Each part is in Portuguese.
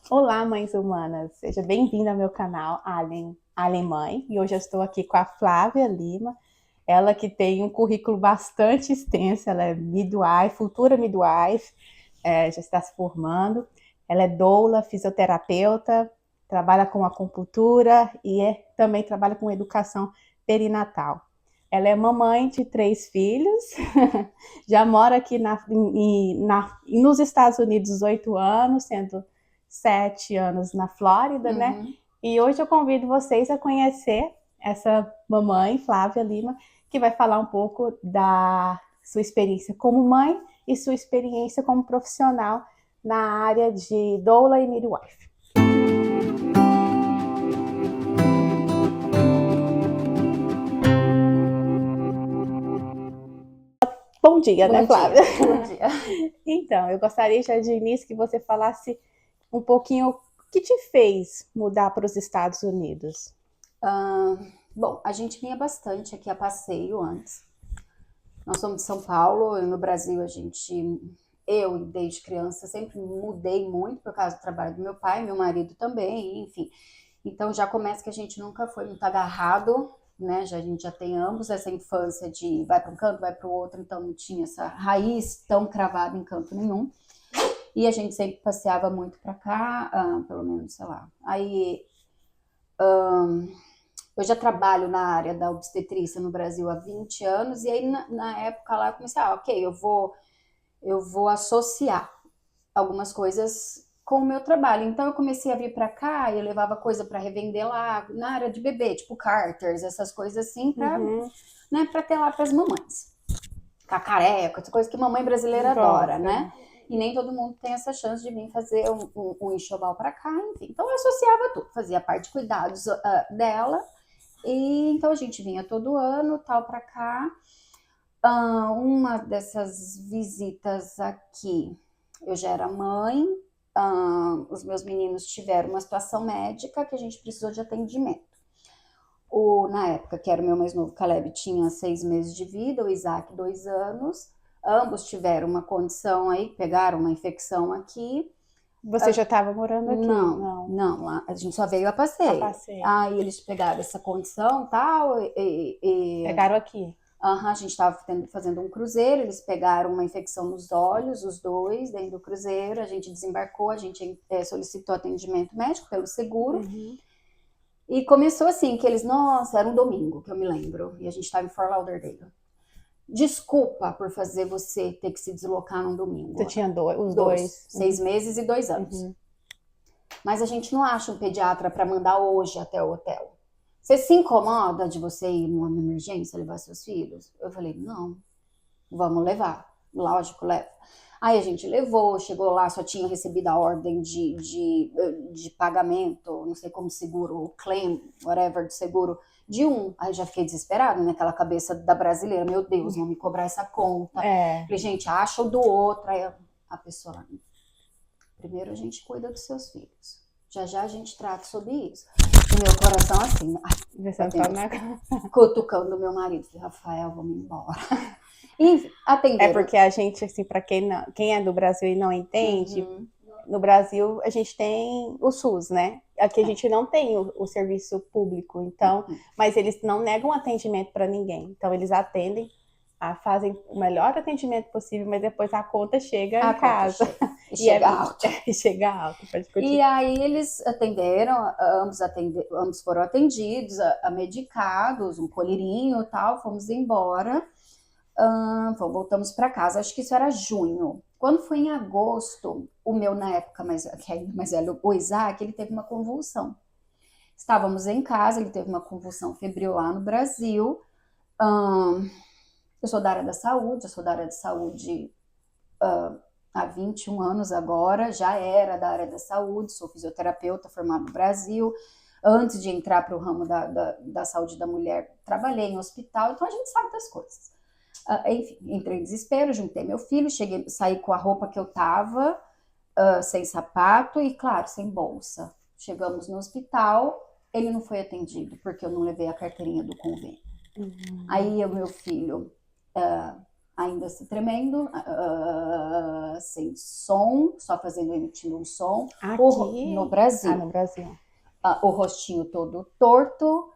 Olá, mães humanas! Seja bem-vinda ao meu canal Allen Mãe. E hoje eu estou aqui com a Flávia Lima, ela que tem um currículo bastante extenso, ela é midwife, futura midwife, já está se formando. Ela é doula, fisioterapeuta, trabalha com acupuntura e também trabalha com educação perinatal. Ela é mamãe de 3 filhos, já mora aqui nos Estados Unidos 8 anos, sendo 7 anos na Flórida, né? Uhum. E hoje eu convido vocês a conhecer essa mamãe, Flávia Lima, que vai falar um pouco da sua experiência como mãe e sua experiência como profissional na área de doula e midwife. Bom dia, né, Bom Flávia? dia, bom dia. Então, eu gostaria já de início que você falasse um pouquinho o que te fez mudar para os Estados Unidos. Ah, bom, a gente vinha bastante aqui a passeio antes. Nós somos de São Paulo, e no Brasil eu desde criança sempre mudei muito por causa do trabalho do meu pai, meu marido também, enfim. Então já começa que a gente nunca foi muito agarrado, né? A gente já tem ambos essa infância de vai para um canto, vai para o outro, então não tinha essa raiz tão cravada em canto nenhum. E a gente sempre passeava muito para cá, pelo menos, sei lá. Aí eu já trabalho na área da obstetrícia no Brasil há 20 anos, e aí na época lá eu comecei, ok, eu vou associar algumas coisas com o meu trabalho. Então eu comecei a vir para cá e eu levava coisa para revender lá na área de bebê, tipo carters, essas coisas assim, para, Uhum. né, para ter lá para as mamães. Cacareco, essa coisa que mamãe brasileira adora, Gosta. né? E nem todo mundo tem essa chance de vir fazer um enxoval para cá, enfim. Então eu associava tudo, fazia parte de cuidados dela. E então a gente vinha todo ano, tal, para cá. Uma dessas visitas aqui, eu já era mãe, os meus meninos tiveram uma situação médica que a gente precisou de atendimento. Na época, que era o meu mais novo, Caleb, tinha 6 meses de vida, o Isaac 2 anos. Ambos tiveram uma condição aí, pegaram uma infecção aqui. Você já estava morando aqui? Não, Não. não, a gente só veio a A passeio. passeio. Aí eles pegaram essa condição tal, Pegaram aqui. a gente estava fazendo um cruzeiro, eles pegaram uma infecção nos olhos, os dois, dentro do cruzeiro, a gente desembarcou, a gente solicitou atendimento médico pelo seguro, Uhum. e começou assim, que eles, nossa, era um domingo, que eu me lembro, e a gente estava em Fort Lauderdale. Desculpa por fazer você ter que se deslocar num Você domingo. tinha os Dois, dois. seis Uhum. meses e 2 anos. Uhum. Mas a gente não acha um pediatra para mandar hoje até o hotel. Você se incomoda de você ir numa emergência levar seus filhos? Eu falei, não, vamos levar. Lógico, leva. Aí a gente levou, chegou lá, só tinha recebido a ordem de pagamento, não sei como seguro, claim, whatever, de seguro, de um. Aí já fiquei desesperada naquela cabeça da brasileira, meu Deus, vão me cobrar essa conta. É, Falei, gente, acha o do outro. Aí a pessoa, primeiro a gente cuida dos seus filhos. Já já a gente trata sobre isso. E meu coração assim, pensando só batendo, na... cutucando meu marido. Falei, Rafael, vamos embora. Enfim, É atenderam. porque a gente, assim, para quem é do Brasil e não entende, Uhum, no Brasil a gente tem o SUS, né? Aqui a é, gente não tem o serviço público, então, uhum. mas eles não negam atendimento para ninguém. Então eles atendem, fazem o melhor atendimento possível, mas depois a conta chega A em conta casa chega. E e chega alto. chega alto, pode E continuar. aí eles atenderam, ambos foram atendidos, medicados, um colírio e tal, fomos embora. Voltamos para casa, acho que isso era junho. Quando foi em agosto, o meu, na época, que é ainda mais velho, o Isaac, ele teve uma convulsão. Estávamos em casa, ele teve uma convulsão febril lá no Brasil. Eu sou da área da saúde, eu sou da área de saúde há 21 anos agora, já era da área da saúde, sou fisioterapeuta formada no Brasil. Antes de entrar para o ramo da saúde da mulher, trabalhei em hospital, então a gente sabe das coisas. Enfim, entrei em desespero, juntei meu filho, saí com a roupa que eu tava, sem sapato e, claro, sem bolsa. Chegamos no hospital, ele não foi atendido, porque eu não levei a carteirinha do convênio. Uhum. Aí o meu filho ainda se tremendo, sem som, só emitindo um som. Aqui? No Brasil. No Brasil. O rostinho todo torto,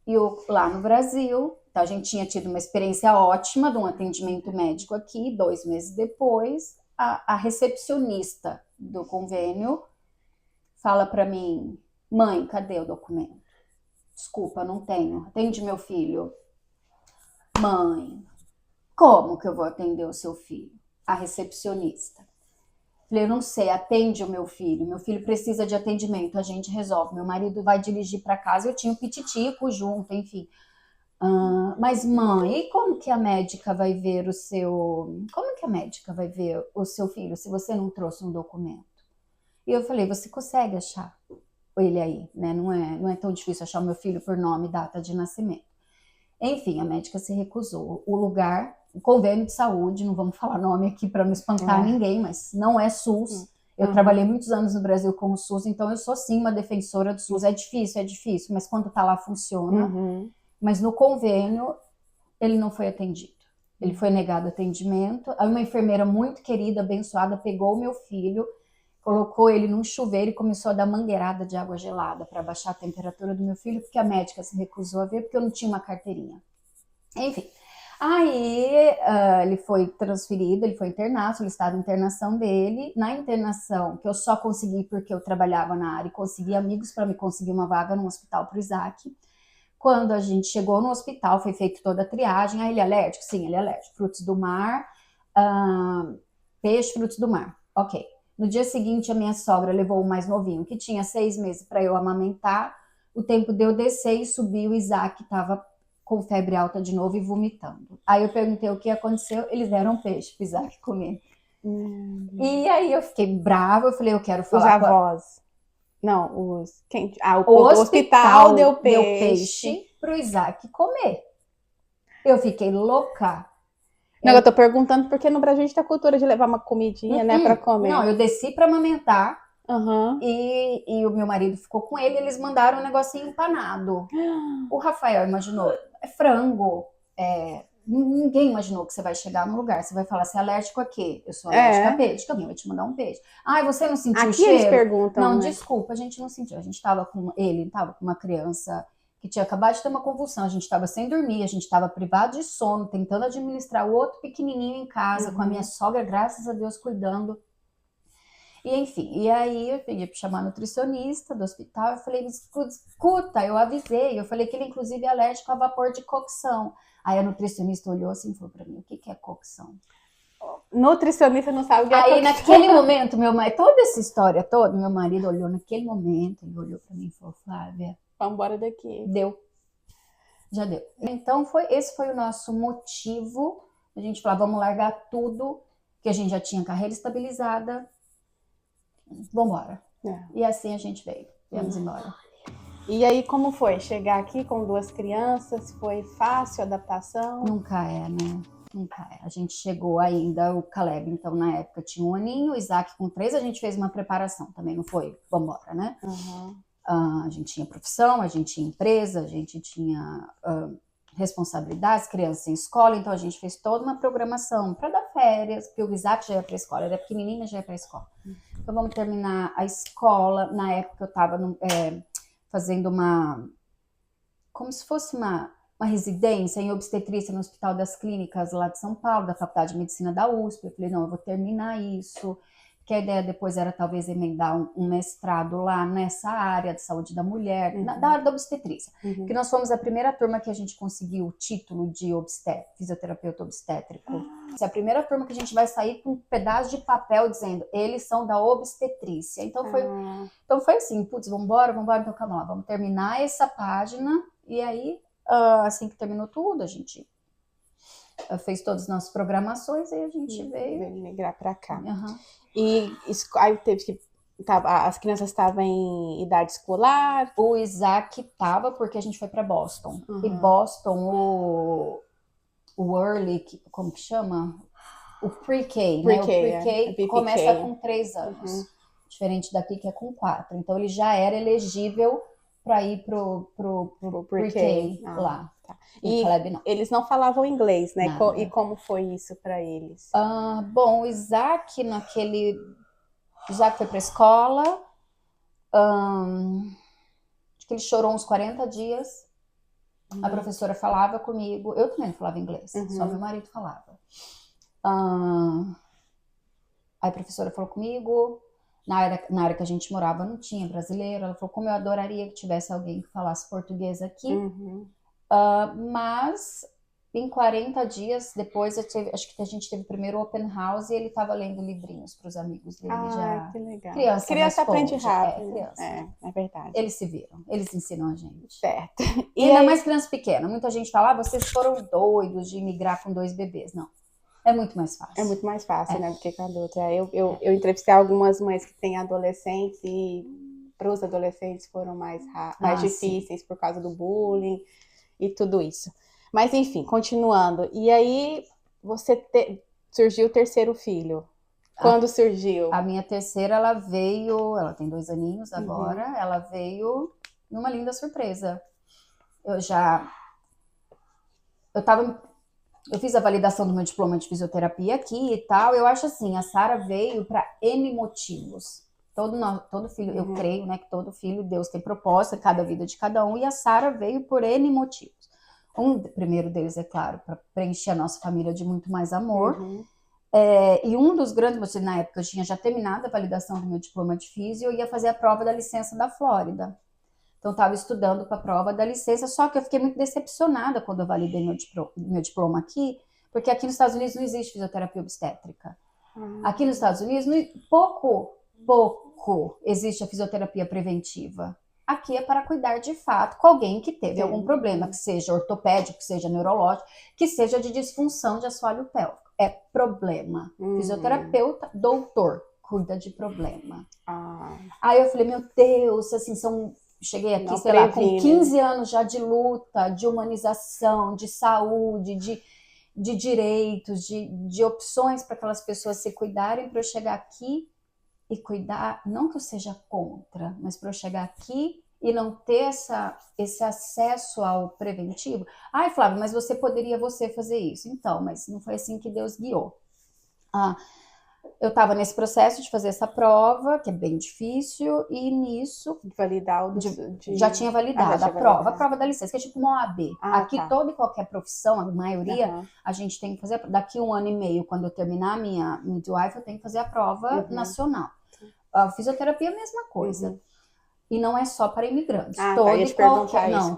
e lá no Brasil. Então, a gente tinha tido uma experiência ótima de um atendimento médico aqui. 2 meses depois, a recepcionista do convênio fala para mim: mãe, cadê o documento? Desculpa, não tenho. Atende meu filho. Mãe, como que eu vou atender o seu filho? A recepcionista. Falei, eu não sei, atende o meu filho. Meu filho precisa de atendimento, a gente resolve. Meu marido vai dirigir para casa, eu tinha um pititico junto, enfim. Mas mãe, e como que a médica vai ver o seu... Como que a médica vai ver o seu filho se você não trouxe um documento? E eu falei, você consegue achar ele aí, né? Não é tão difícil achar o meu filho por nome e data de nascimento. Enfim, a médica se recusou. O lugar, o convênio de saúde, não vamos falar nome aqui para não espantar ninguém, mas não é SUS. Eu trabalhei muitos anos no Brasil com o SUS, então eu sou sim uma defensora do SUS. É difícil, mas quando tá lá funciona. Mas no convênio, ele não foi atendido. Ele foi negado atendimento. Aí uma enfermeira muito querida, abençoada, pegou o meu filho, colocou ele num chuveiro e começou a dar mangueirada de água gelada para baixar a temperatura do meu filho, porque a médica se recusou a ver, porque eu não tinha uma carteirinha. Enfim, aí ele foi transferido, ele foi internado, solicitado a internação dele. Na internação, que eu só consegui porque eu trabalhava na área e consegui amigos para me conseguir uma vaga no hospital para o Isaac. Quando a gente chegou no hospital, foi feita toda a triagem. Ele é alérgico? Sim, ele é alérgico. Frutos do mar, peixe, frutos do mar. Ok. No dia seguinte, a minha sogra levou o mais novinho, que tinha 6 meses, para eu amamentar. O tempo de eu descer e subir, o Isaac estava com febre alta de novo e vomitando. Aí eu perguntei o que aconteceu, eles deram peixe pro Isaac comer. E aí eu fiquei brava, eu falei, eu quero falar os avós. Não, o hospital deu peixe pro Isaac comer. Eu fiquei louca. Não, eu tô perguntando porque no Brasil a gente tem a cultura de levar uma comidinha, né, pra comer. Não, eu desci pra amamentar e o meu marido ficou com ele, eles mandaram um negocinho empanado. O Rafael imaginou, é frango, ninguém imaginou que você vai chegar num lugar, você vai falar, você é alérgico a quê? Eu sou alérgica a peixe, que alguém vai te mandar um peixe. Ai, você não sentiu o cheiro? Aqui eles perguntam, não, né? Desculpa, a gente não sentiu. Ele tava com uma criança que tinha acabado de ter uma convulsão, a gente estava sem dormir, a gente estava privado de sono, tentando administrar o outro pequenininho em casa, com a minha sogra, graças a Deus, cuidando. E enfim, e aí eu peguei para chamar a nutricionista do hospital, eu falei, escuta, eu avisei, eu falei que ele inclusive é alérgico a vapor de cocção. Aí a nutricionista olhou assim e falou para mim, o que é cocção? Nutricionista não sabe o que é cocção. Aí naquele cocção. momento, toda essa história toda, meu marido olhou naquele momento, ele olhou para mim e falou, Flávia, vamos embora daqui. Deu. Já deu. Então, esse foi o nosso motivo. A gente falou, vamos largar tudo, que a gente já tinha carreira estabilizada. Vamos embora. E assim a gente veio. Viemos embora. E aí, como foi? Chegar aqui com 2 crianças? Foi fácil a adaptação? Nunca é, né? Nunca é. A gente chegou ainda, o Caleb, então, na época, tinha 1 aninho, o Isaac com 3, a gente fez uma preparação. Também não foi, vamos embora, né? A gente tinha profissão, a gente tinha empresa, a gente tinha responsabilidades, crianças em escola, então a gente fez toda uma programação para dar férias, porque o Isaac já ia para a escola, ele era pequenininho, já ia para a escola. Então vamos terminar a escola. Na época eu estava fazendo como se fosse uma residência em obstetrícia no Hospital das Clínicas lá de São Paulo, da Faculdade de Medicina da USP. Eu falei, não, eu vou terminar isso. Porque a ideia depois era talvez emendar um mestrado lá nessa área de saúde da mulher, da área da obstetrícia. Que nós fomos a primeira turma que a gente conseguiu o título de fisioterapeuta obstétrico. Essa é a primeira turma que a gente vai sair com um pedaço de papel dizendo, eles são da obstetrícia. Então foi assim, putz, vamos embora, então calma lá, vamos terminar essa página. E aí, assim que terminou tudo, a gente fez todas as nossas programações e a gente veio migrar para cá. E aí teve que... as crianças estavam em idade escolar? O Isaac estava porque a gente foi para Boston. E Boston, o early, como que chama? O pre-K, né? O pre-K começa com 3 anos. Diferente daqui que é com 4. Então ele já era elegível para ir pro pre-K lá. tá. E E o Caleb não. eles não falavam inglês, né? Nada. E como foi isso para eles? Bom, o Isaac foi pra escola, acho que ele chorou uns 40 dias. A professora falava comigo, eu também não falava inglês, só meu marido falava. Aí a professora falou comigo, na área que a gente morava não tinha brasileiro, ela falou como eu adoraria que tivesse alguém que falasse português aqui, mas em 40 dias depois, acho que a gente teve o primeiro open house e ele estava lendo livrinhos para os amigos dele já. Que legal. Criança aprende rápido. Criança. É verdade. Eles se viram, eles ensinam a gente. Certo. E ainda mais criança pequena. Muita gente fala, vocês foram doidos de imigrar com 2 bebês. Não. É muito mais fácil. É muito mais fácil, né, do que com adulto. Eu entrevistei algumas mães que têm adolescentes e para os adolescentes foram mais difíceis por causa do bullying e tudo isso. Mas enfim, continuando. E aí surgiu o terceiro filho. Quando surgiu? A minha terceira, ela tem 2 aninhos agora, ela veio numa linda surpresa. Eu fiz a validação do meu diploma de fisioterapia aqui e tal. Eu acho assim, a Sara veio para N motivos. Todo filho, eu creio, né, que todo filho, Deus tem proposta, cada vida de cada um, e a Sara veio por N motivos. Primeiro deles, é claro, para preencher a nossa família de muito mais amor. E um dos grandes motivos, na época, eu tinha já terminado a validação do meu diploma de físio e eu ia fazer a prova da licença da Flórida. Então, eu estava estudando para a prova da licença, só que eu fiquei muito decepcionada quando eu validei meu diploma aqui, porque aqui nos Estados Unidos não existe fisioterapia obstétrica. Aqui nos Estados Unidos, pouco existe a fisioterapia preventiva. Aqui é para cuidar de fato com alguém que teve algum problema, que seja ortopédico, que seja neurológico, que seja de disfunção de assoalho pélvico. É problema. Fisioterapeuta, doutor, cuida de problema. Aí eu falei, meu Deus, assim, cheguei aqui, sei lá, com 15 anos já de luta, de humanização, de saúde, de direitos, de opções para aquelas pessoas se cuidarem, para eu chegar aqui e cuidar, não que eu seja contra, mas para eu chegar aqui e não ter esse acesso ao preventivo. Ai, Flávia, mas você poderia fazer isso. Então, mas não foi assim que Deus guiou. Eu estava nesse processo de fazer essa prova, que é bem difícil, e nisso... Validar já tinha validado a prova da licença, que é tipo uma OAB. Aqui, toda e qualquer profissão, a maioria, a gente tem que fazer... Daqui 1 ano e meio, quando eu terminar a minha midwife, eu tenho que fazer a prova nacional. A fisioterapia é a mesma coisa. E não é só para imigrantes.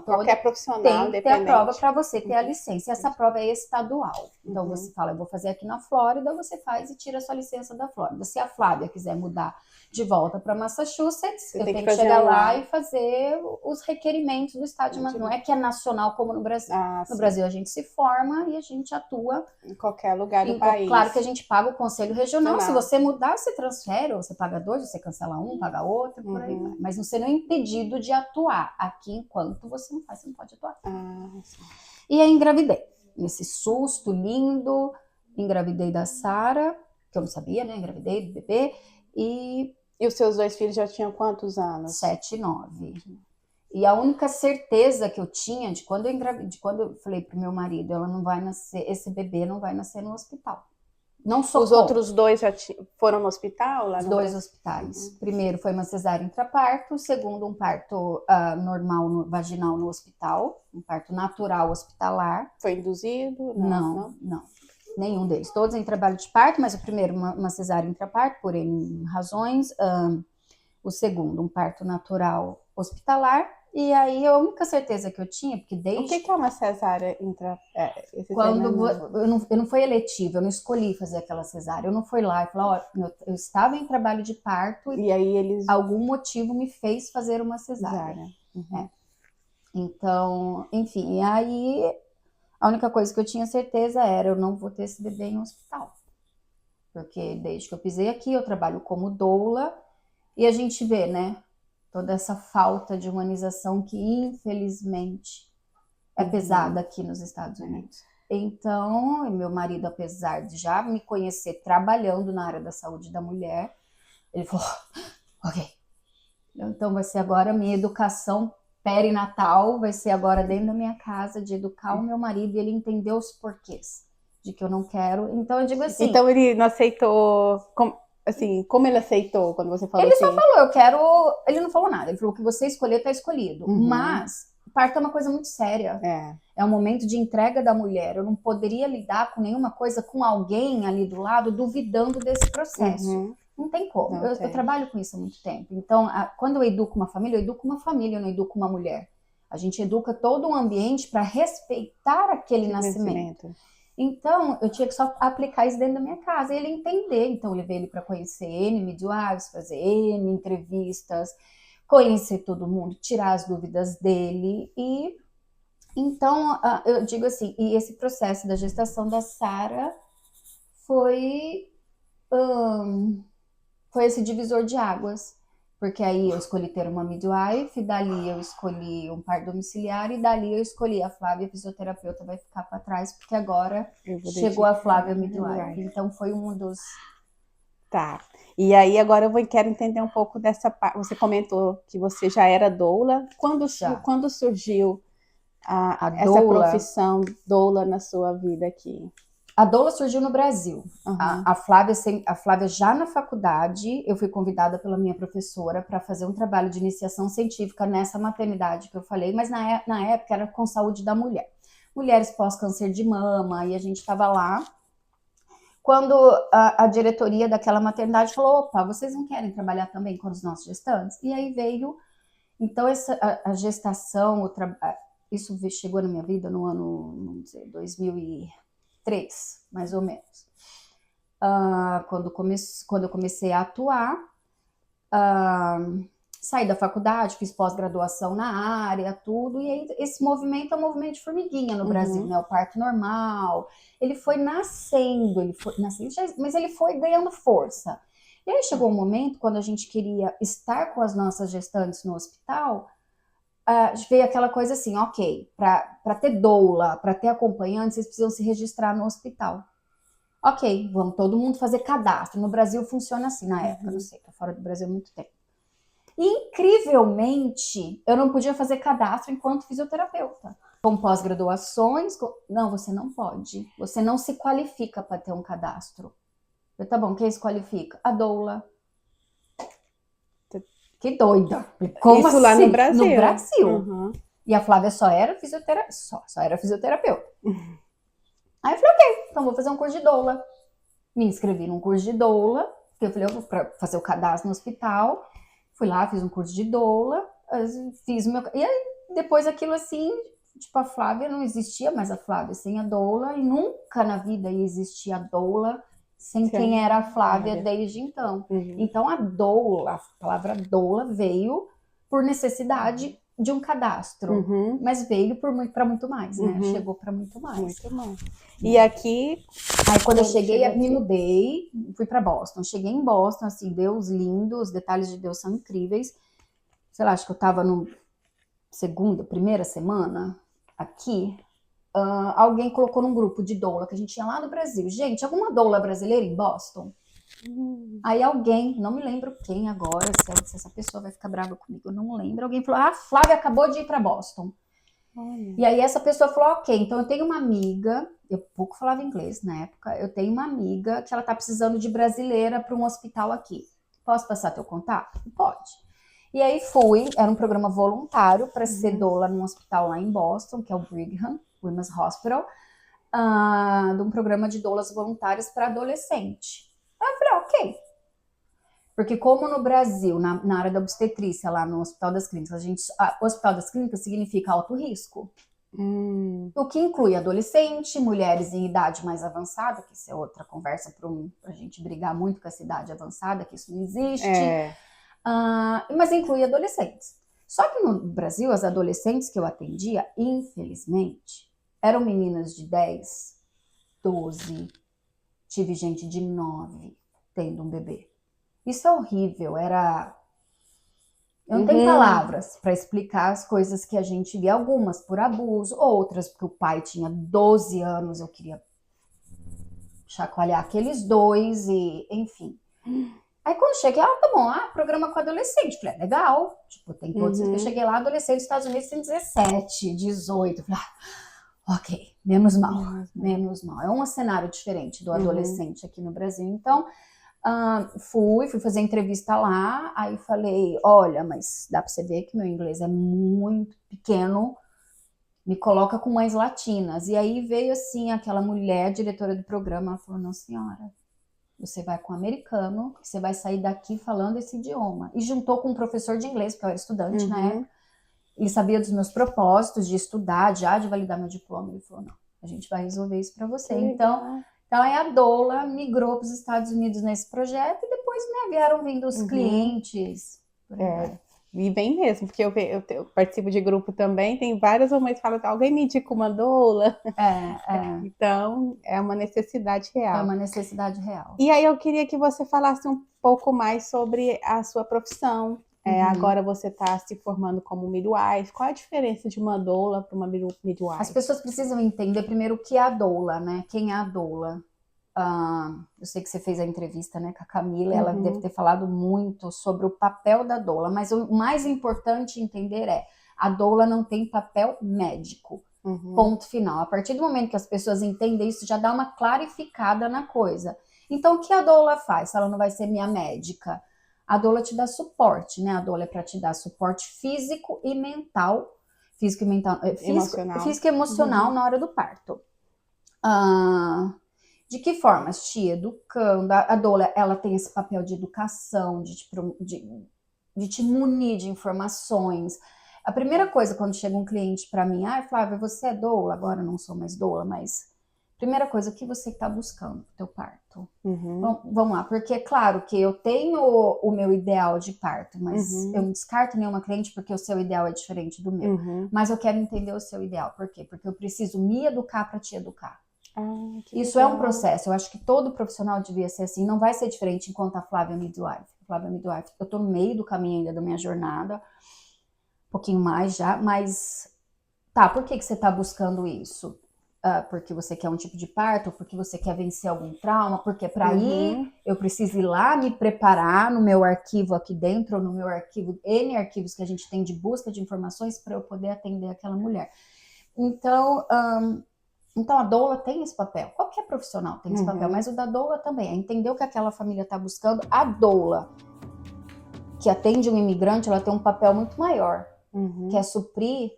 Qualquer profissional tem que ter a prova para você ter a licença. E essa prova é estadual. Então você fala, eu vou fazer aqui na Flórida, você faz e tira a sua licença da Flórida. Se a Flávia quiser mudar de volta para Massachusetts, eu tenho que chegar lá e fazer os requerimentos do estado de Massachusetts. Não é que é nacional como no Brasil. No Brasil a gente se forma e a gente atua em qualquer lugar do país. Claro que a gente paga o conselho regional. Se você mudar, você transfere, ou você paga 2, você cancela um, paga outro, por aí vai. Mas você não é impedido de atuar aqui enquanto você não faz, você não pode atuar. E aí engravidei. Nesse susto lindo, engravidei da Sara, que eu não sabia, né? Engravidei do bebê. E os seus 2 filhos já tinham quantos anos? 7 e 9. E a única certeza que eu tinha de quando eu falei pro meu marido, esse bebê não vai nascer no hospital. Não sou Os outros 2 já foram no hospital? Lá Os 2 hospitais. Primeiro foi uma cesárea intraparto, segundo um parto normal, vaginal no hospital, um parto natural hospitalar. Foi induzido? Não. Nenhum deles. Todos em trabalho de parto, mas o primeiro uma cesárea intraparto, por N razões. O segundo, um parto natural hospitalar. E aí a única certeza que eu tinha, porque desde... O que é uma cesárea eu não fui eletiva, eu não escolhi fazer aquela cesárea. Eu não fui lá e falei, eu estava em trabalho de parto e aí algum motivo me fez fazer uma cesárea. Então, enfim, e aí a única coisa que eu tinha certeza era eu não vou ter esse bebê em um hospital. Porque desde que eu pisei aqui, eu trabalho como doula e a gente vê, né? Toda essa falta de humanização que, infelizmente, é pesada aqui nos Estados Unidos. Então, meu marido, apesar de já me conhecer trabalhando na área da saúde da mulher, ele falou, ok, então vai ser agora a minha educação perinatal vai ser agora dentro da minha casa, de educar o meu marido e ele entender os porquês de que eu não quero. Então eu digo assim... Então ele não aceitou, assim, como ele aceitou quando você falou Ele assim? só falou, eu quero... Ele não falou nada, ele falou que você escolher tá escolhido. Uhum. Mas parto é uma coisa muito séria. É um momento de entrega da mulher. Eu não poderia lidar com nenhuma coisa com alguém ali do lado duvidando desse processo. Uhum. Não tem como. Não Eu tem. trabalho com isso há muito tempo. Então, quando eu educo uma família, eu não educo uma mulher. A gente educa todo um ambiente para respeitar aquele nascimento. Então, eu tinha que só aplicar isso dentro da minha casa e ele entender. Então, eu levei ele para conhecer N midwives, fazer N entrevistas, conhecer todo mundo, tirar as dúvidas dele. E então, eu digo assim, e esse processo da gestação da Sara foi esse divisor de águas. Porque aí eu escolhi ter uma midwife, dali eu escolhi um parto domiciliar e dali eu escolhi a Flávia fisioterapeuta, vai ficar para trás, porque agora chegou a Flávia midwife. Então foi um dos... Tá. E aí agora quero entender um pouco dessa parte. Você comentou que você já era doula. Quando surgiu essa profissão doula na sua vida aqui? A doula surgiu no Brasil. Uhum. A Flávia já na faculdade, eu fui convidada pela minha professora para fazer um trabalho de iniciação científica nessa maternidade que eu falei, mas na época era com saúde da mulher. Mulheres pós-câncer de mama, e a gente estava lá. Quando a diretoria daquela maternidade falou, opa, vocês não querem trabalhar também com os nossos gestantes? E aí veio, então a gestação, isso chegou na minha vida no ano, vamos dizer, 2003, mais ou menos. Quando eu comecei a atuar, saí da faculdade, fiz pós-graduação na área, tudo, e aí esse movimento é um movimento de formiguinha no Brasil, né? O parto normal, ele foi nascendo, mas ele foi ganhando força. E aí chegou um momento, quando a gente queria estar com as nossas gestantes no hospital, veio aquela coisa assim, ok, para ter doula, para ter acompanhante, vocês precisam se registrar no hospital. Ok, vamos todo mundo fazer cadastro. No Brasil funciona assim, na época, não sei, tô fora do Brasil há muito tempo. E, incrivelmente, eu não podia fazer cadastro enquanto fisioterapeuta. Com pós-graduações, não, você não pode. Você não se qualifica para ter um cadastro. Eu, tá bom, quem se qualifica? A doula. Que doida. Como isso assim? Lá no Brasil. No Brasil. Uhum. E a Flávia só era fisioterapeuta. Só era fisioterapeuta. Aí eu falei, ok, então vou fazer um curso de doula. Me inscrevi num curso de doula, porque eu falei, eu vou fazer o cadastro no hospital. Fui lá, fiz um curso de doula, fiz o meu... E aí, depois aquilo assim, tipo, a Flávia não existia mais a Flávia sem a doula, e nunca na vida ia existir a doula sem quem era a Flávia desde então. Uhum. Então, a doula, a palavra doula veio por necessidade de um cadastro, mas veio para muito mais, né? Chegou para muito mais. Muito mais. E aqui... Aí quando eu cheguei, me mudei, fui para Boston. Cheguei em Boston, assim, Deus lindo, os detalhes de Deus são incríveis. Sei lá, acho que eu tava no primeira semana aqui, alguém colocou num grupo de doula que a gente tinha lá no Brasil. Gente, alguma doula brasileira em Boston? Aí alguém, não me lembro quem agora, se essa pessoa vai ficar brava comigo, eu não lembro. Alguém falou, Flávia acabou de ir para Boston. Olha. E aí essa pessoa falou, ok, então eu tenho uma amiga, eu pouco falava inglês na época, eu tenho uma amiga que ela tá precisando de brasileira para um hospital aqui. Posso passar teu contato? Pode. E aí fui, era um programa voluntário para ser doula num hospital lá em Boston, que é o Brigham Women's Hospital, de um programa de doulas voluntárias para adolescente. Aí eu falei, ok. Porque como no Brasil, na área da obstetrícia, lá no Hospital das Clínicas, o Hospital das Clínicas significa alto risco. O que inclui adolescente, mulheres em idade mais avançada, que isso é outra conversa para a gente brigar muito com essa idade avançada, que isso não existe. Mas inclui adolescentes. Só que no Brasil, as adolescentes que eu atendia, infelizmente, eram meninas de 10, 12, tive gente de 9 tendo um bebê. Isso é horrível, eu não tenho palavras para explicar as coisas que a gente via, algumas por abuso, outras porque o pai tinha 12 anos, eu queria chacoalhar aqueles dois, e enfim. Aí quando cheguei, tá bom, programa com adolescente. Falei, legal. Tipo, tem todos. Eu cheguei lá, adolescente dos Estados Unidos tem 17, 18. Falei, ok, menos mal, menos mal. É um cenário diferente do adolescente aqui no Brasil. Então, fui fazer entrevista lá, aí falei, olha, mas dá pra você ver que meu inglês é muito pequeno, me coloca com mães latinas. E aí veio assim, aquela mulher, diretora do programa, ela falou, não senhora, você vai com um americano, você vai sair daqui falando esse idioma. E juntou com um professor de inglês, porque eu era estudante na época, ele sabia dos meus propósitos de estudar, já de validar meu diploma, ele falou, não, a gente vai resolver isso para você. Então aí a Doula migrou para os Estados Unidos nesse projeto e depois, né, vieram vindo os clientes. E bem mesmo, porque eu participo de grupo também, tem várias mães que falam, alguém me indica uma doula. Então, é uma necessidade real. É uma necessidade real. E aí eu queria que você falasse um pouco mais sobre a sua profissão. Agora você está se formando como midwife. Qual é a diferença de uma doula para uma midwife? As pessoas precisam entender primeiro o que é a doula, né? Quem é a doula? Eu sei que você fez a entrevista, né, com a Camila, ela deve ter falado muito sobre o papel da doula, mas o mais importante entender a doula não tem papel médico, ponto final. A partir do momento que as pessoas entendem isso, já dá uma clarificada na coisa. Então, o que a doula faz? Se ela não vai ser minha médica, a doula te dá suporte, né? A doula é para te dar suporte físico e mental, físico e emocional na hora do parto. De que forma? Te educando. A doula, ela tem esse papel de educação, de te munir de informações. A primeira coisa, quando chega um cliente para mim, Flávia, você é doula? Agora eu não sou mais doula, mas primeira coisa, o que você está buscando pro teu parto? Bom, vamos lá, porque é claro que eu tenho o meu ideal de parto, mas eu não descarto nenhuma cliente porque o seu ideal é diferente do meu. Mas eu quero entender o seu ideal. Por quê? Porque eu preciso me educar para te educar. Isso é um processo, eu acho que todo profissional devia ser assim, não vai ser diferente enquanto a Flávia Midwife. Eu tô no meio do caminho ainda da minha jornada, um pouquinho mais já, mas por que você tá buscando isso? Porque você quer um tipo de parto, porque você quer vencer algum trauma, porque para ir eu preciso ir lá me preparar no meu arquivo aqui dentro, ou no meu arquivo, N arquivos que a gente tem de busca de informações para eu poder atender aquela mulher. Então a doula tem esse papel, qualquer profissional tem esse papel, mas o da doula também, é entender o que aquela família está buscando. A doula que atende um imigrante, ela tem um papel muito maior, que é suprir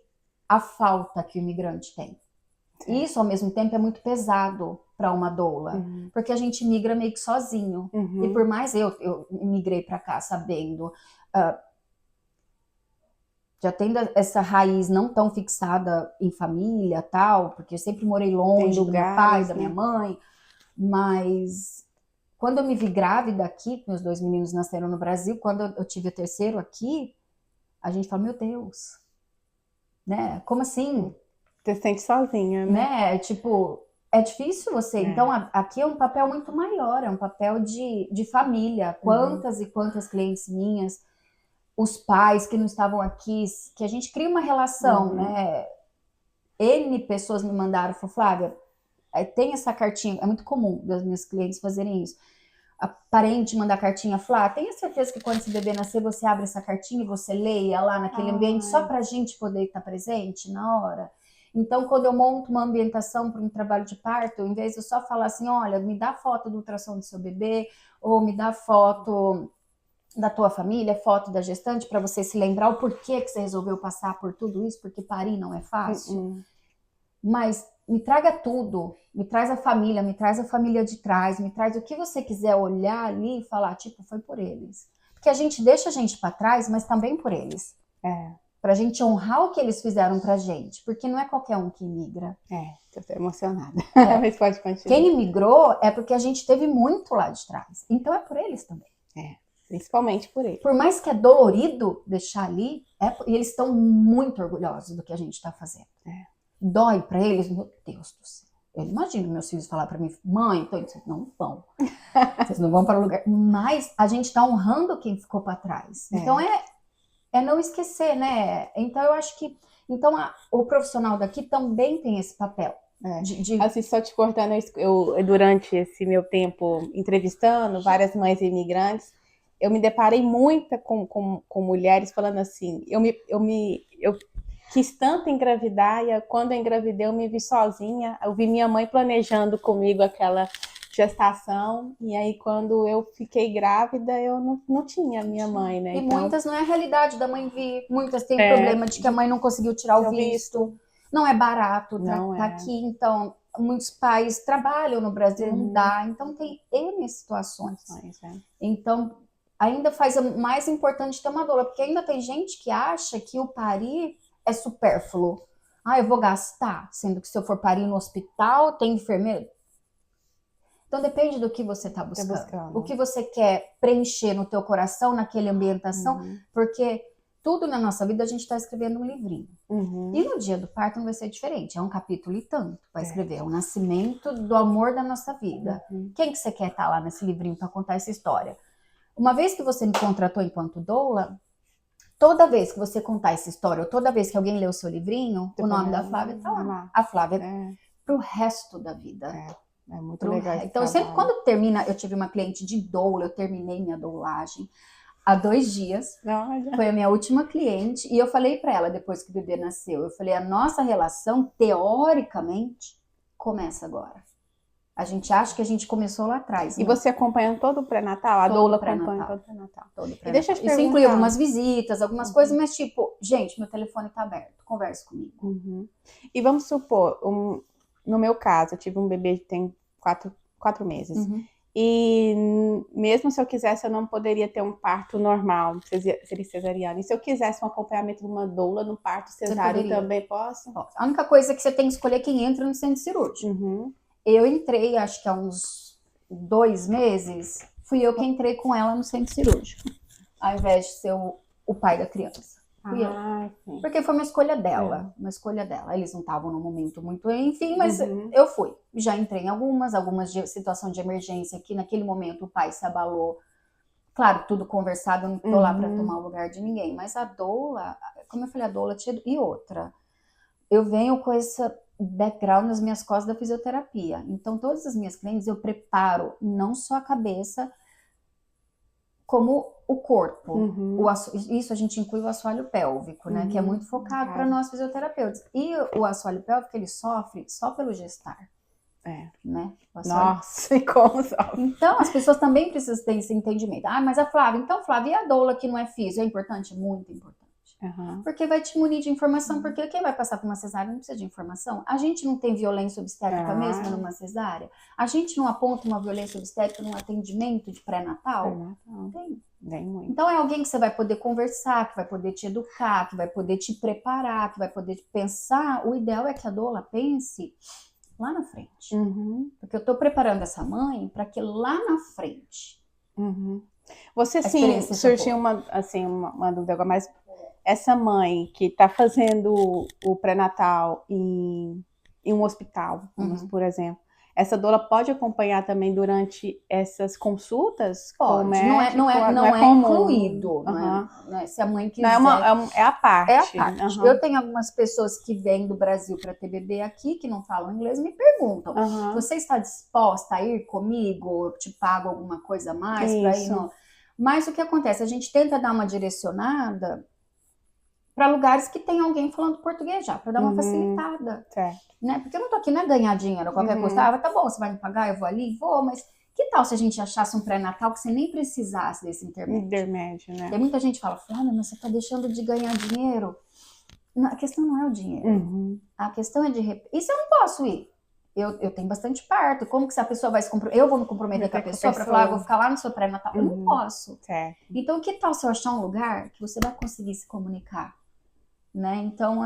a falta que o imigrante tem. E isso, ao mesmo tempo, é muito pesado para uma doula, porque a gente migra meio que sozinho. E por mais eu migrei para cá sabendo, já tendo essa raiz não tão fixada em família, tal, porque eu sempre morei longe do meu pai, da minha mãe, mas quando eu me vi grávida aqui, meus 2 meninos nasceram no Brasil, quando eu tive o terceiro aqui, a gente fala, meu Deus, né? Como assim? Você se sente sozinha, né? Tipo, é difícil você. Então, aqui é um papel muito maior, é um papel de família. Quantas e quantas clientes minhas, os pais que não estavam aqui, que a gente cria uma relação, né? N pessoas me mandaram, falou, Flávia, tem essa cartinha, é muito comum das minhas clientes fazerem isso. A parente mandar cartinha, Flá, tenha certeza que quando esse bebê nascer, você abre essa cartinha e você leia lá naquele ambiente, só pra gente poder estar presente na hora. Então, quando eu monto uma ambientação para um trabalho de parto, em vez de eu só falar assim, olha, me dá foto do ultrassom do seu bebê, ou me dá foto da tua família, foto da gestante, para você se lembrar o porquê que você resolveu passar por tudo isso, porque parir não é fácil. Mas me traga tudo, me traz a família de trás, me traz o que você quiser olhar ali e falar, tipo, foi por eles. Porque a gente deixa a gente para trás, mas também por eles. Pra gente honrar o que eles fizeram pra gente, porque não é qualquer um que imigra. Tô emocionada. Mas pode continuar. Quem imigrou é porque a gente teve muito lá de trás. Então é por eles também. Principalmente por eles. Por mais que é dolorido deixar ali, e eles estão muito orgulhosos do que a gente tá fazendo. Dói pra eles, meu Deus do céu. Eu imagino meus filhos falar pra mim, mãe, então vocês não vão. Vocês não vão para o lugar. Mas a gente tá honrando quem ficou pra trás. Então é não esquecer, né? Então eu acho que o profissional daqui também tem esse papel. Assim, só te cortando, eu durante esse meu tempo entrevistando várias mães imigrantes, eu me deparei muito com mulheres falando assim, eu quis tanto engravidar e quando eu engravidei eu me vi sozinha, eu vi minha mãe planejando comigo aquela gestação e aí quando eu fiquei grávida eu não tinha minha mãe, né? E Então, muitas não é a realidade da mãe vir, muitas têm problema de que a mãe não conseguiu tirar o visto, não é barato tá aqui, então muitos pais trabalham no Brasil, não dá, então tem N situações. Então ainda faz mais importante ter uma doula, porque ainda tem gente que acha que o parir é supérfluo. Ah, eu vou gastar, sendo que se eu for parir no hospital, tem enfermeiro. Então depende do que você está buscando. O que você quer preencher no teu coração, naquela ambientação, porque tudo na nossa vida a gente está escrevendo um livrinho. E no dia do parto não vai ser diferente, é um capítulo e tanto para escrever, é o nascimento do amor da nossa vida. Quem que você quer estar lá nesse livrinho para contar essa história? Uma vez que você me contratou enquanto doula, toda vez que você contar essa história, ou toda vez que alguém lê o seu livrinho, o nome da Flávia está lá. A Flávia para o resto da vida. É muito legal. Então, sempre quando termina, eu tive uma cliente de doula, eu terminei minha doulagem há 2 dias. Olha. Foi a minha última cliente. E eu falei para ela, depois que o bebê nasceu, eu falei, a nossa relação, teoricamente, começa agora. A gente acha que a gente começou lá atrás. E você acompanha todo o pré-natal? A doula acompanha todo o pré-natal. E deixa eu te perguntar. Isso inclui algumas visitas, algumas coisas, mas tipo, gente, meu telefone tá aberto, converse comigo. E vamos supor, no meu caso, eu tive um bebê que tem 4 meses. E mesmo se eu quisesse, eu não poderia ter um parto normal, seria cesariano. E se eu quisesse um acompanhamento de uma doula no parto cesáreo, também posso? A única coisa é que você tem que escolher quem entra no centro cirúrgico. Eu entrei, acho que há uns 2 meses, fui eu que entrei com ela no centro cirúrgico, ao invés de ser o pai da criança. Fui eu. Sim. Porque foi uma escolha dela, Eles não estavam no momento muito, enfim, mas eu fui. Já entrei em algumas de situação de emergência, que naquele momento o pai se abalou. Claro, tudo conversado, eu não tô lá para tomar o lugar de ninguém, mas a doula, como eu falei, a doula tinha... E outra, eu venho com esse background nas minhas costas da fisioterapia. Então, todas as minhas clientes eu preparo não só a cabeça, como o corpo. Isso a gente inclui o assoalho pélvico, né? Que é muito focado para nós fisioterapeutas. E o assoalho pélvico, ele sofre só pelo gestar. Né? Nossa, e como sofre? Então, as pessoas também precisam ter esse entendimento. Ah, mas a Flávia, e a doula que não é físio? É importante? Muito importante. Porque vai te munir de informação, porque quem vai passar por uma cesárea não precisa de informação. A gente não tem violência obstétrica mesmo numa cesárea? A gente não aponta uma violência obstétrica num atendimento de pré-natal? Tem muito. Então é alguém que você vai poder conversar, que vai poder te educar, que vai poder te preparar, que vai poder pensar. O ideal é que a doula pense lá na frente. Porque eu tô preparando essa mãe para que lá na frente... Você sim, surgiu uma dúvida agora, mas essa mãe que está fazendo o pré-natal em um hospital, por exemplo, essa doula pode acompanhar também durante essas consultas? Pode, com o médico, não é incluído. Não é, se a mãe quiser. Não é a parte. É a parte. Eu tenho algumas pessoas que vêm do Brasil para ter bebê aqui, que não falam inglês, me perguntam: você está disposta a ir comigo? Eu te pago alguma coisa a mais para ir no... Mas o que acontece? A gente tenta dar uma direcionada para lugares que tem alguém falando português já, para dar uma facilitada. Né? Porque eu não tô aqui, não é ganhar dinheiro, qualquer coisa. Ah, tá bom, você vai me pagar, eu vou ali? Vou, mas que tal se a gente achasse um pré-natal que você nem precisasse desse intermédio? Né? Tem muita gente que fala, Flávia, mas você tá deixando de ganhar dinheiro. Não, a questão não é o dinheiro. A questão é de... E se eu não posso ir? Eu tenho bastante parto. Como que se a pessoa vai se comprometer? Eu vou me comprometer com a pessoa para falar, eu vou ficar lá no seu pré-natal? Eu não posso. Então, que tal se eu achar um lugar que você vai conseguir se comunicar? Né? Então,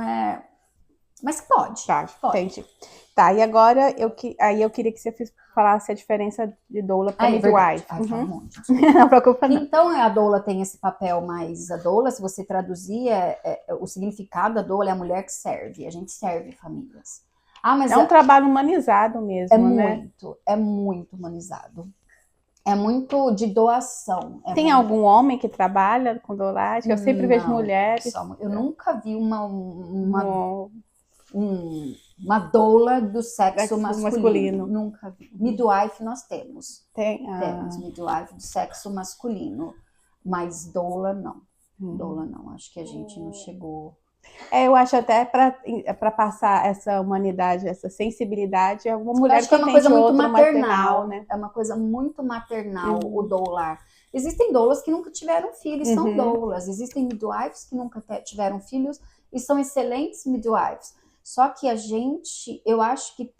mas pode. Pode. Entendi. Tá, e agora eu queria que você falasse a diferença de doula para midwife. Não preocupa não. Então, a doula tem esse papel mais... A doula, se você traduzir, o significado da doula é a mulher que serve. A gente serve famílias. Mas um trabalho humanizado mesmo, né? É muito humanizado. É muito de doação. Tem algum homem que trabalha com doulagem? Eu sempre vejo mulheres. Eu nunca vi uma doula do sexo masculino. Nunca vi. Midwife nós temos. Temos midwife do sexo masculino. Mas doula, não. Doula, não. Acho que a gente não chegou... Eu acho até para passar essa humanidade, essa sensibilidade, é uma mulher acho que é que uma tem coisa de muito outro maternal, né? é uma coisa muito maternal o doular. Existem doulas que nunca tiveram filhos e são doulas. Existem midwives que nunca tiveram filhos e são excelentes midwives. Só que eu acho que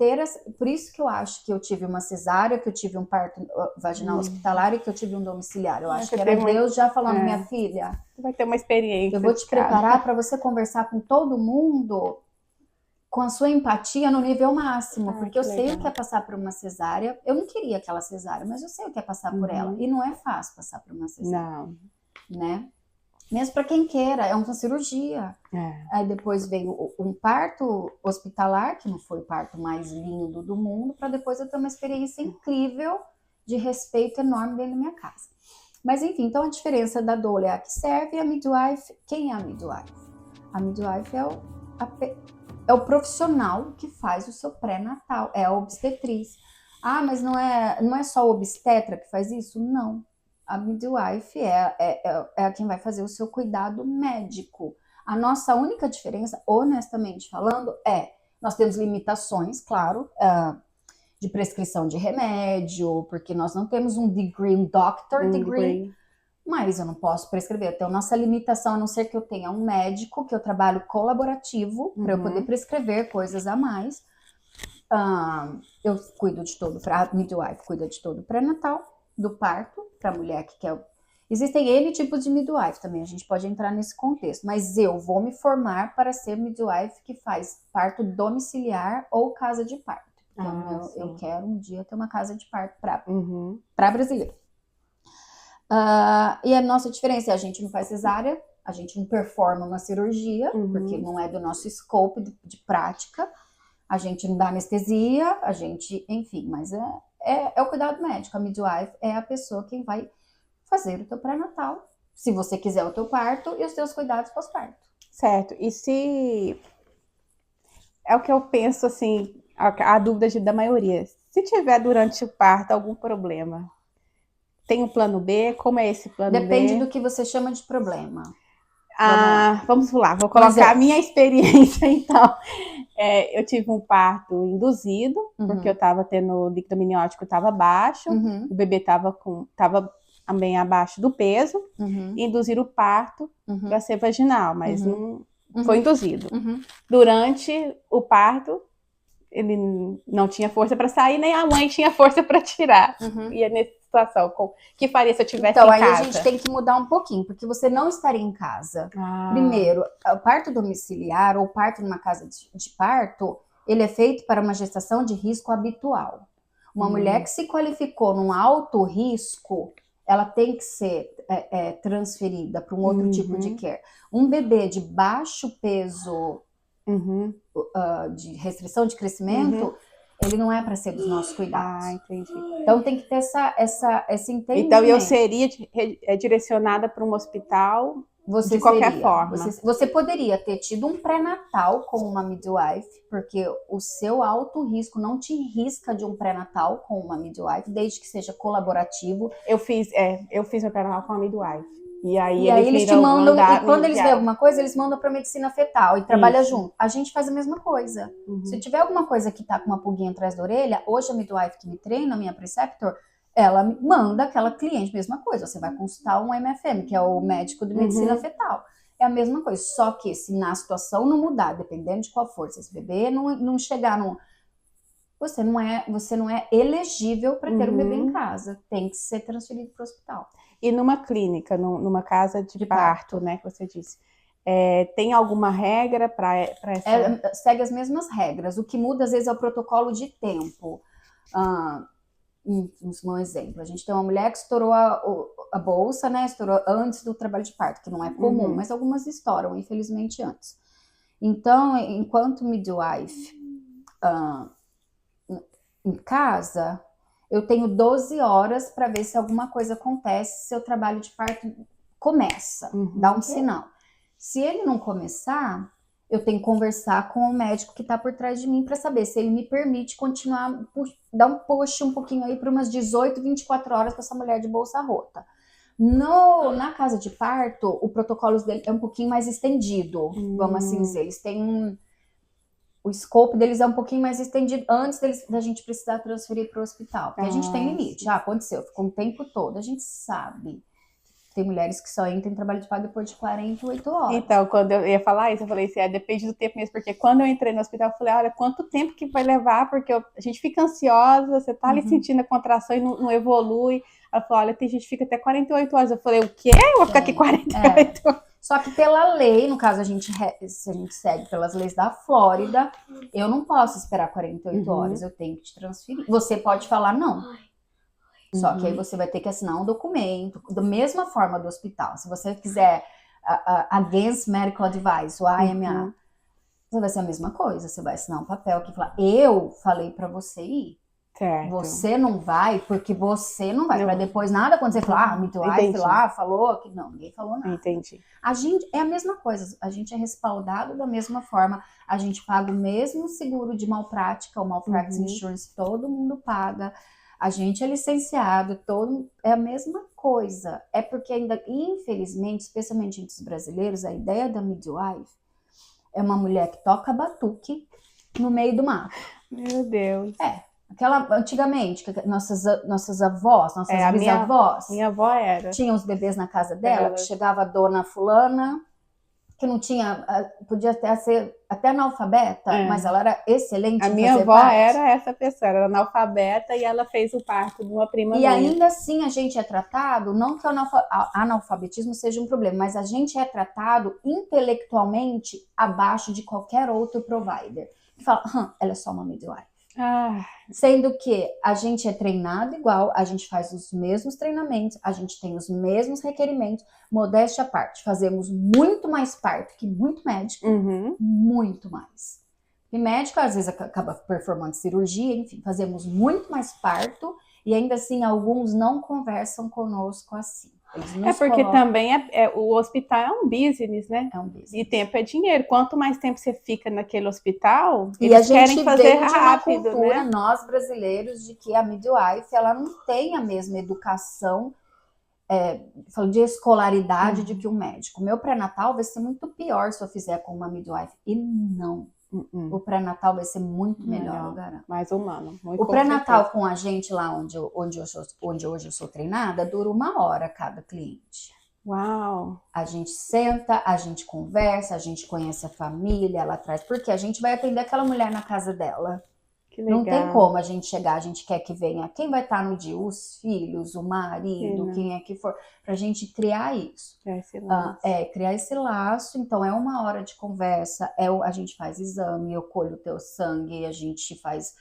por isso que eu acho que eu tive uma cesárea, que eu tive um parto vaginal hospitalar e que eu tive um domiciliar. Eu acho que era Deus já falando, minha filha, você vai ter uma experiência. Eu vou te preparar para você conversar com todo mundo com a sua empatia no nível máximo, porque eu sei o que é passar por uma cesárea. Eu não queria aquela cesárea, mas eu sei o que é passar por ela. E não é fácil passar por uma cesárea. Não. Né? Mesmo para quem queira, é uma cirurgia. Aí depois veio um parto hospitalar, que não foi o parto mais lindo do mundo, para depois eu ter uma experiência incrível de respeito enorme dentro da minha casa. Mas enfim, então a diferença da doula é a que serve e a midwife. Quem é a midwife? A midwife é o profissional que faz o seu pré-natal, é a obstetriz. Ah, mas não é só o obstetra que faz isso? Não. A midwife é quem vai fazer o seu cuidado médico. A nossa única diferença, honestamente falando, nós temos limitações, claro, de prescrição de remédio, porque nós não temos um degree, um doctor degree, mas eu não posso prescrever. Então, nossa limitação, a não ser que eu tenha um médico, que eu trabalho colaborativo, para eu poder prescrever coisas a mais. Eu cuido de todo, a midwife cuida de todo o pré-natal, do parto, para a mulher que quer... Existem N tipos de midwife também, a gente pode entrar nesse contexto, mas eu vou me formar para ser midwife que faz parto domiciliar ou casa de parto. Então, eu quero um dia ter uma casa de parto para brasileiro. E a nossa diferença é a gente não faz cesárea, a gente não performa uma cirurgia, porque não é do nosso scope de prática, a gente não dá anestesia, a gente, enfim, mas é o cuidado médico. A midwife é a pessoa quem vai fazer o teu pré-natal, se você quiser o teu parto e os teus cuidados pós-parto. Certo, e se... É o que eu penso, assim, a dúvida da maioria. Se tiver durante o parto algum problema, tem um plano B? Como é esse plano B? Depende do que você chama de problema. Vamos lá, vou colocar a minha experiência, então. Eu tive um parto induzido, porque eu estava tendo o líquido amniótico estava baixo, o bebê estava também abaixo do peso, e induziram o parto para ser vaginal, mas não foi induzido. Durante o parto, ele não tinha força para sair, nem a mãe tinha força para tirar. E é nessa situação, que faria se eu estivesse em casa? Então, aí a gente tem que mudar um pouquinho, porque você não estaria em casa. Primeiro, o parto domiciliar ou parto numa casa de parto, ele é feito para uma gestação de risco habitual. Uma mulher que se qualificou num alto risco, ela tem que ser transferida para um outro tipo de care. Um bebê de baixo peso, de restrição de crescimento, ele não é para ser dos nossos cuidados. Entendi. Então tem que ter esse entendimento. Então eu seria direcionada para um hospital de qualquer forma. Você poderia ter tido um pré-natal com uma midwife, porque o seu alto risco não te risca de um pré-natal com uma midwife, desde que seja colaborativo. Eu fiz meu pré-natal com a midwife. E aí eles te mandam, e quando eles veem alguma coisa, eles mandam para medicina fetal e trabalha junto. A gente faz a mesma coisa. Se tiver alguma coisa que tá com uma pulguinha atrás da orelha, hoje a midwife que me treina, a minha preceptor, ela manda aquela cliente, mesma coisa. Você vai consultar um MFM, que é o médico de medicina fetal. É a mesma coisa, só que se na situação não mudar, dependendo de qual for, se esse bebê não chegar num... Você não é elegível para ter um bebê em casa. Tem que ser transferido para o hospital. E numa clínica, numa casa de parto, né, que você disse, tem alguma regra para essa... Segue as mesmas regras. O que muda, às vezes, é o protocolo de tempo. Um exemplo. A gente tem uma mulher que estourou a bolsa, né, estourou antes do trabalho de parto, que não é comum, mas algumas estouram, infelizmente, antes. Então, enquanto midwife em casa... Eu tenho 12 horas para ver se alguma coisa acontece, se o trabalho de parto começa, dá um sinal. Se ele não começar, eu tenho que conversar com o médico que está por trás de mim para saber se ele me permite continuar, dar um push um pouquinho aí para umas 18, 24 horas com essa mulher de bolsa rota. Na casa de parto, o protocolo dele é um pouquinho mais estendido, vamos assim dizer. Eles têm o escopo deles é um pouquinho mais estendido antes da gente precisar transferir para o hospital. Porque a gente tem limite. Aconteceu, ficou um tempo todo. A gente sabe. Tem mulheres que só entram em trabalho de parto depois de 48 horas. Então, quando eu ia falar isso, eu falei assim, depende do tempo mesmo, porque quando eu entrei no hospital, eu falei, olha, quanto tempo que vai levar, porque a gente fica ansiosa, você tá ali sentindo a contração e não evolui. Ela falou, olha, tem gente que fica até 48 horas. Eu falei, o quê? Eu vou ficar aqui 48 horas. Só que pela lei, no caso, se a gente segue pelas leis da Flórida, eu não posso esperar 48 horas, eu tenho que te transferir. Você pode falar não. Só que aí você vai ter que assinar um documento, da mesma forma do hospital. Se você quiser Against Medical Advice, o AMA, você vai ser a mesma coisa. Você vai assinar um papel que fala, eu falei pra você ir. Certo. Você não vai, porque você não vai. Pra depois nada quando você falar, midwife lá falou que não, ninguém falou nada. Entendi. A gente é a mesma coisa, a gente é respaldado da mesma forma, a gente paga o mesmo seguro de malprática, o malpractice insurance, todo mundo paga. A gente é licenciado, é a mesma coisa. É porque ainda, infelizmente, especialmente entre os brasileiros, a ideia da midwife é uma mulher que toca batuque no meio do mato. Meu Deus. Antigamente, nossas avós, nossas bisavós, minha avó era. Tinham os bebês na casa dela, que chegava a dona fulana, que não tinha, podia até ser até analfabeta, mas ela era excelente. A minha avó era essa pessoa, era analfabeta e ela fez o parto de uma prima minha. E ainda assim a gente é tratado, não que o analfabetismo seja um problema, mas a gente é tratado intelectualmente abaixo de qualquer outro provider. Que fala, ela é só uma midwife. Sendo que a gente é treinado igual, a gente faz os mesmos treinamentos, a gente tem os mesmos requerimentos, modéstia à parte, fazemos muito mais parto que muito médico, muito mais. E médico às vezes acaba performando cirurgia, enfim, fazemos muito mais parto e ainda assim alguns não conversam conosco assim. Porque também o hospital é um business, né? É um business. E tempo é dinheiro. Quanto mais tempo você fica naquele hospital, e eles querem fazer rápido, de uma cultura, né? Nós brasileiros, de que a midwife ela não tem a mesma educação, de escolaridade de que um médico. Meu pré-natal vai ser muito pior se eu fizer com uma midwife. E não. O pré-natal vai ser muito melhor, eu garanto. Mais humano. O pré-natal com a gente lá onde hoje eu sou treinada, dura 1 hora cada cliente. Uau! A gente senta, a gente conversa, a gente conhece a família, ela traz, porque a gente vai atender aquela mulher na casa dela. Que legal. Não tem como a gente chegar, a gente quer que venha quem vai estar no dia, os filhos, o marido, quem é que for, pra gente criar isso. Criar esse laço, então é 1 hora de conversa, a gente faz exame, eu colho o teu sangue, a gente faz,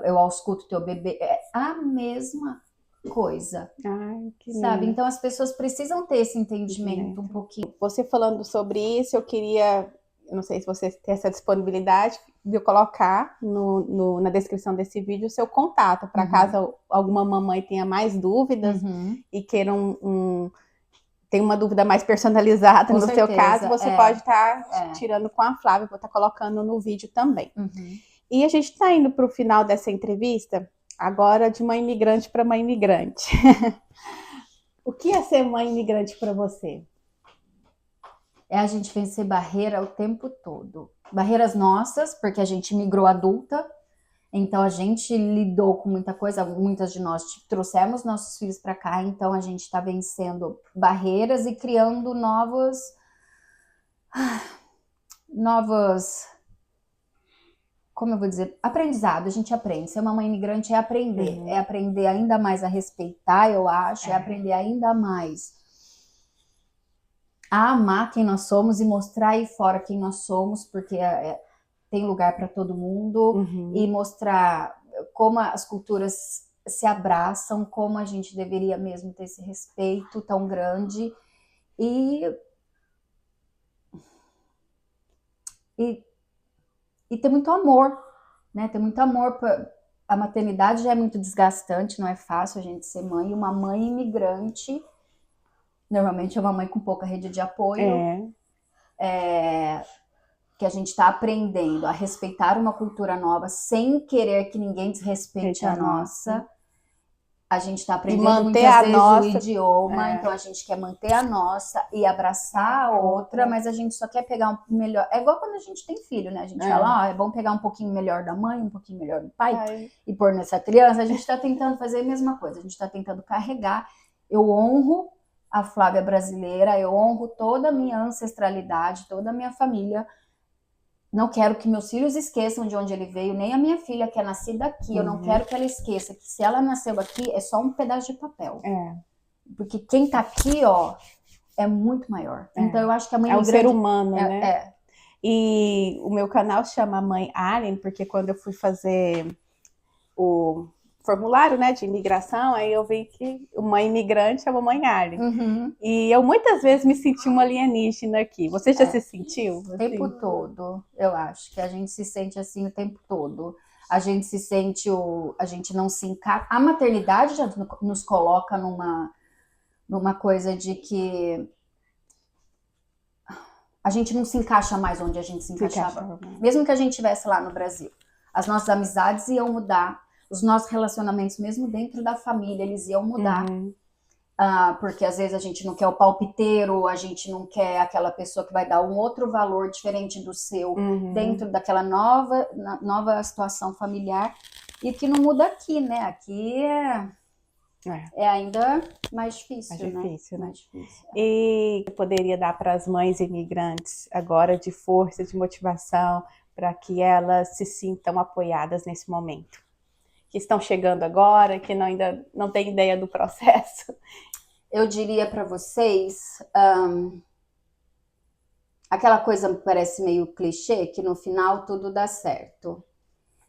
eu ausculto o teu bebê, é a mesma coisa. Ai, que sabe? lindo. Então as pessoas precisam ter esse entendimento um pouquinho. Você falando sobre isso, eu queria, eu não sei se você tem essa disponibilidade de eu colocar na descrição desse vídeo o seu contato, para caso alguma mamãe tenha mais dúvidas e queira tem uma dúvida mais personalizada no seu caso, você pode estar tirando com a Flávia, vou estar colocando no vídeo também. E a gente está indo para o final dessa entrevista, agora de mãe imigrante para mãe imigrante. O que é ser mãe imigrante para você? É a gente vencer barreira o tempo todo. Barreiras nossas, porque a gente migrou adulta, então a gente lidou com muita coisa, muitas de nós trouxemos nossos filhos para cá, então a gente está vencendo barreiras e criando novos, como eu vou dizer, aprendizado, a gente aprende. Ser uma mãe imigrante é aprender ainda mais a respeitar, eu acho, é aprender ainda mais a amar quem nós somos e mostrar aí fora quem nós somos, porque tem lugar para todo mundo, e mostrar como as culturas se abraçam, como a gente deveria mesmo ter esse respeito tão grande e ter muito amor, né? Ter muito amor. A maternidade já é muito desgastante, não é fácil a gente ser mãe. Uma mãe imigrante, normalmente é uma mãe com pouca rede de apoio, que a gente está aprendendo a respeitar uma cultura nova sem querer que ninguém desrespeite a nossa. A gente está E aprendendo manter muitas a vezes nossa. o idioma, então a gente quer manter a nossa e abraçar a outra, mas a gente só quer pegar um melhor. É igual quando a gente tem filho, né? A gente fala, ó, é bom pegar um pouquinho melhor da mãe, um pouquinho melhor do pai e pôr nessa criança. A gente está tentando fazer a mesma coisa, a gente está tentando carregar. Eu honro a Flávia brasileira, eu honro toda a minha ancestralidade, toda a minha família. Não quero que meus filhos esqueçam de onde ele veio, nem a minha filha, que é nascida aqui. Eu não quero que ela esqueça que se ela nasceu aqui, é só um pedaço de papel. Porque quem tá aqui, ó, é muito maior. Então eu acho que a mãe é um imigrante... ser humano, né? E o meu canal chama Mãe Alien, porque quando eu fui fazer o formulário, né, de imigração, aí eu vi que uma imigrante é uma mãe alien. E eu muitas vezes me senti uma alienígena aqui. Você já se sentiu? O tempo todo, eu acho que a gente se sente assim o tempo todo. A gente se sente a gente não se encaixa. A maternidade já nos coloca numa coisa de que a gente não se encaixa mais onde a gente se encaixava. Mesmo que a gente estivesse lá no Brasil. As nossas amizades iam mudar, os nossos relacionamentos, mesmo dentro da família, eles iam mudar. Porque às vezes a gente não quer o palpiteiro, a gente não quer aquela pessoa que vai dar um outro valor diferente do seu dentro daquela nova situação familiar, e que não muda aqui, né? Aqui é ainda mais difícil, né? Mais difícil. E poderia dar para as mães imigrantes agora de força, de motivação, para que elas se sintam apoiadas nesse momento? Que estão chegando agora, que ainda não têm ideia do processo. Eu diria para vocês aquela coisa que parece meio clichê, que no final tudo dá certo.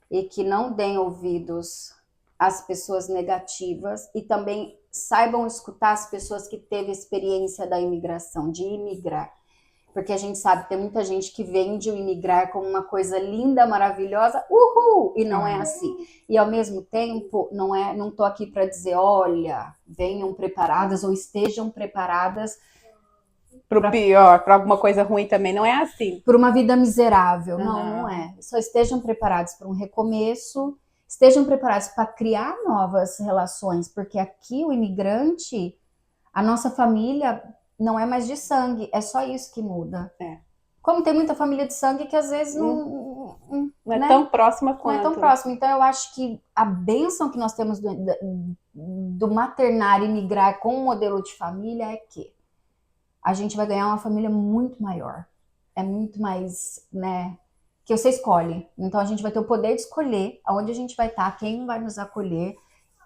E que não deem ouvidos às pessoas negativas e também saibam escutar as pessoas que teve experiência da imigração, de imigrar. Porque a gente sabe que tem muita gente que vende o imigrar como uma coisa linda, maravilhosa, uhul, e não é assim. E ao mesmo tempo, não tô aqui para dizer, olha, venham preparadas ou estejam preparadas para o pior, para alguma coisa ruim também, não é assim. Por uma vida miserável, não é. Só estejam preparados para um recomeço, estejam preparados para criar novas relações, porque aqui o imigrante, a nossa família não é mais de sangue, é só isso que muda. Como tem muita família de sangue que às vezes não é tão próxima quanto. Não é tão próxima. Então eu acho que a bênção que nós temos do maternar e migrar com um modelo de família é que a gente vai ganhar uma família muito maior. É muito mais, né, que você escolhe. Então a gente vai ter o poder de escolher aonde a gente vai estar, quem vai nos acolher.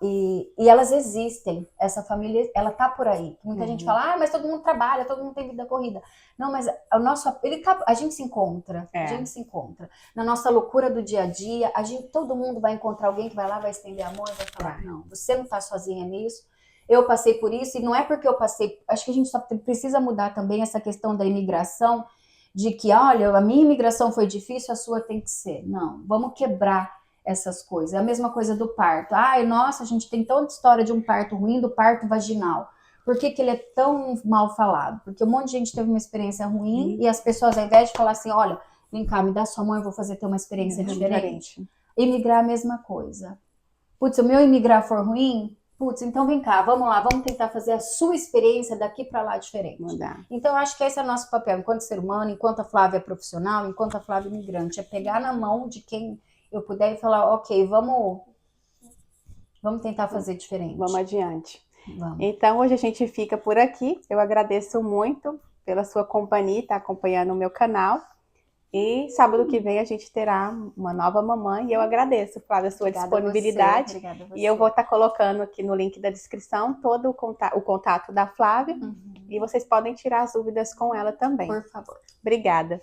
E elas existem, essa família, ela tá por aí. Muita gente fala, mas todo mundo trabalha, todo mundo tem vida corrida. Não, mas a gente se encontra, a gente se encontra. Na nossa loucura do dia a dia, todo mundo vai encontrar alguém que vai lá, vai estender a mão e vai falar, não, você não tá sozinha nisso, eu passei por isso, e não é porque eu passei, acho que a gente só precisa mudar também essa questão da imigração, de que, olha, a minha imigração foi difícil, a sua tem que ser. Não, vamos quebrar essas coisas. É a mesma coisa do parto. Ai, nossa, a gente tem tanta história de um parto ruim, do parto vaginal. Por que ele é tão mal falado? Porque um monte de gente teve uma experiência ruim e as pessoas, ao invés de falar assim, olha, vem cá, me dá sua mão, eu vou ter uma experiência diferente. Imigrar é a mesma coisa. Putz, se o meu imigrar for ruim, putz, então vem cá, vamos lá, vamos tentar fazer a sua experiência daqui para lá diferente. Mudar. Então, eu acho que esse é o nosso papel, enquanto ser humano, enquanto a Flávia é profissional, enquanto a Flávia é imigrante, é pegar na mão de quem eu puder e falar, ok, vamos tentar fazer diferente. Vamos adiante. Vamos. Então, hoje a gente fica por aqui. Eu agradeço muito pela sua companhia, tá acompanhando o meu canal. E sábado que vem a gente terá uma nova mamãe. E eu agradeço, Flávia, a sua disponibilidade. Obrigada a você. E eu vou estar colocando aqui no link da descrição todo o contato da Flávia. E vocês podem tirar as dúvidas com ela também. Por favor. Obrigada.